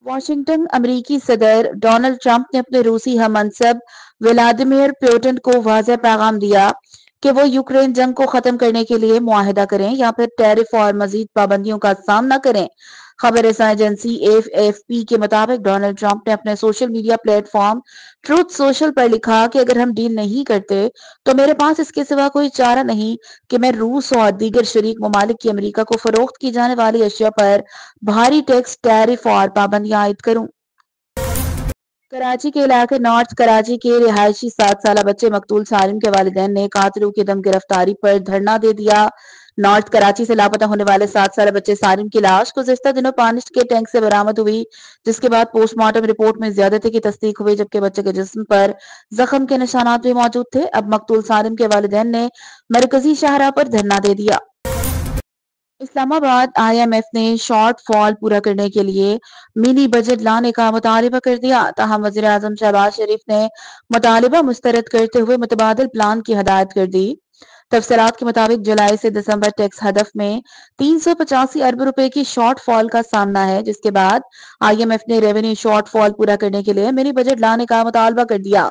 Washington अमरीकी सदर Donald Trump ने अपने रूसी हममनसब व्लादिमीर पुतिन को वाज़ेह पैगाम दिया कि वो यूक्रेन जंग को खत्म करने के लिए मुआहिदा करें या फिर टैरिफ और मजीद पाबंदियों का सामना करें। खबर रसां एजेंसी एएफपी के मुताबिक डोनाल्ड ट्रंप ने अपने social media platform truth social पर लिखा कि अगर हम डील नहीं करते तो मेरे पास इसके सिवा कोई चारा नहीं कि मैं रूस और दीगर शरीक ममालिक की अमरीका को फरोख्त की जाने वाली अशिया पर भारी टैक्स टैरिफ और पाबंदियां आयद करूं। कराची के इलाके नॉर्थ कराची के रिहायशी 7 साल बच्चे मकतूल सालिम के वालिदैन ने कातिलों की दम गिरफ्तारी पर धरना दे दिया। नॉर्थ कराची से लापता होने वाले 7 साल बच्चे सालिम की लाश गुज़िश्ता दिनों पानिश के टैंक से बरामद हुई, जिसके बाद पोस्टमार्टम रिपोर्ट में ज्यादती की तस्दीक हुई, जबकि बच्चे के जिस्म पर जख्म के निशानात भी मौजूद थे। अब मकतूल सालिम के वालिदैन ने मरकजी शाहराह पर धरना दे दिया। इस्लामाबाद आईएमएफ ने शॉर्ट फॉल पूरा करने के लिए मिनी बजट लाने का मुतालिबा कर दिया। ताहम वज़ीर आज़म शहबाज शरीफ ने मुतालिबा मुस्तरद करते हुए मुतबादिल प्लान की हदायत कर दी। तफसीलात के मुताबिक जुलाई से दिसंबर टैक्स हदफ में 385 अरब रुपए की शॉर्ट फॉल का सामना है, जिसके बाद आईएमएफ ने रेवेन्यू शॉर्ट फॉल पूरा करने के लिए मिनी बजट लाने का मुतालबा कर दिया।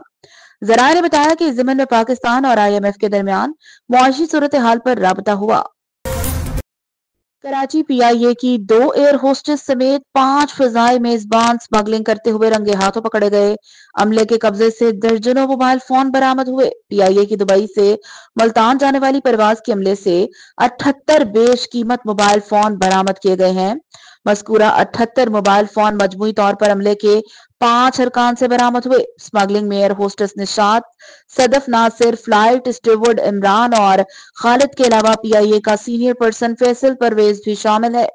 जराये ने बताया कि इस ज़िम्न में पाकिस्तान और आईएमएफ के दरमियान मुआशी सूरत हाल पर राबता हुआ। कराची पीआईए की 2 एयर होस्टेस समेत 5 फिजाई मेजबान स्मगलिंग करते हुए रंगे हाथों पकड़े गए। अमले के कब्जे से दर्जनों मोबाइल फोन बरामद हुए। पीआईए की दुबई से मुल्तान जाने वाली परवाज के अमले से 78 बेशकीमत मोबाइल फोन बरामद किए गए हैं। मज़कूरा 78 मोबाइल फोन मजमूई तौर पर अमले के 5 अरकान से बरामद हुए। स्मगलिंग में air hostess Nishat, Sadaf Nasir, flight steward Imran और खालिद के अलावा पीआईए का सीनियर पर्सन फैसल परवेज भी शामिल है।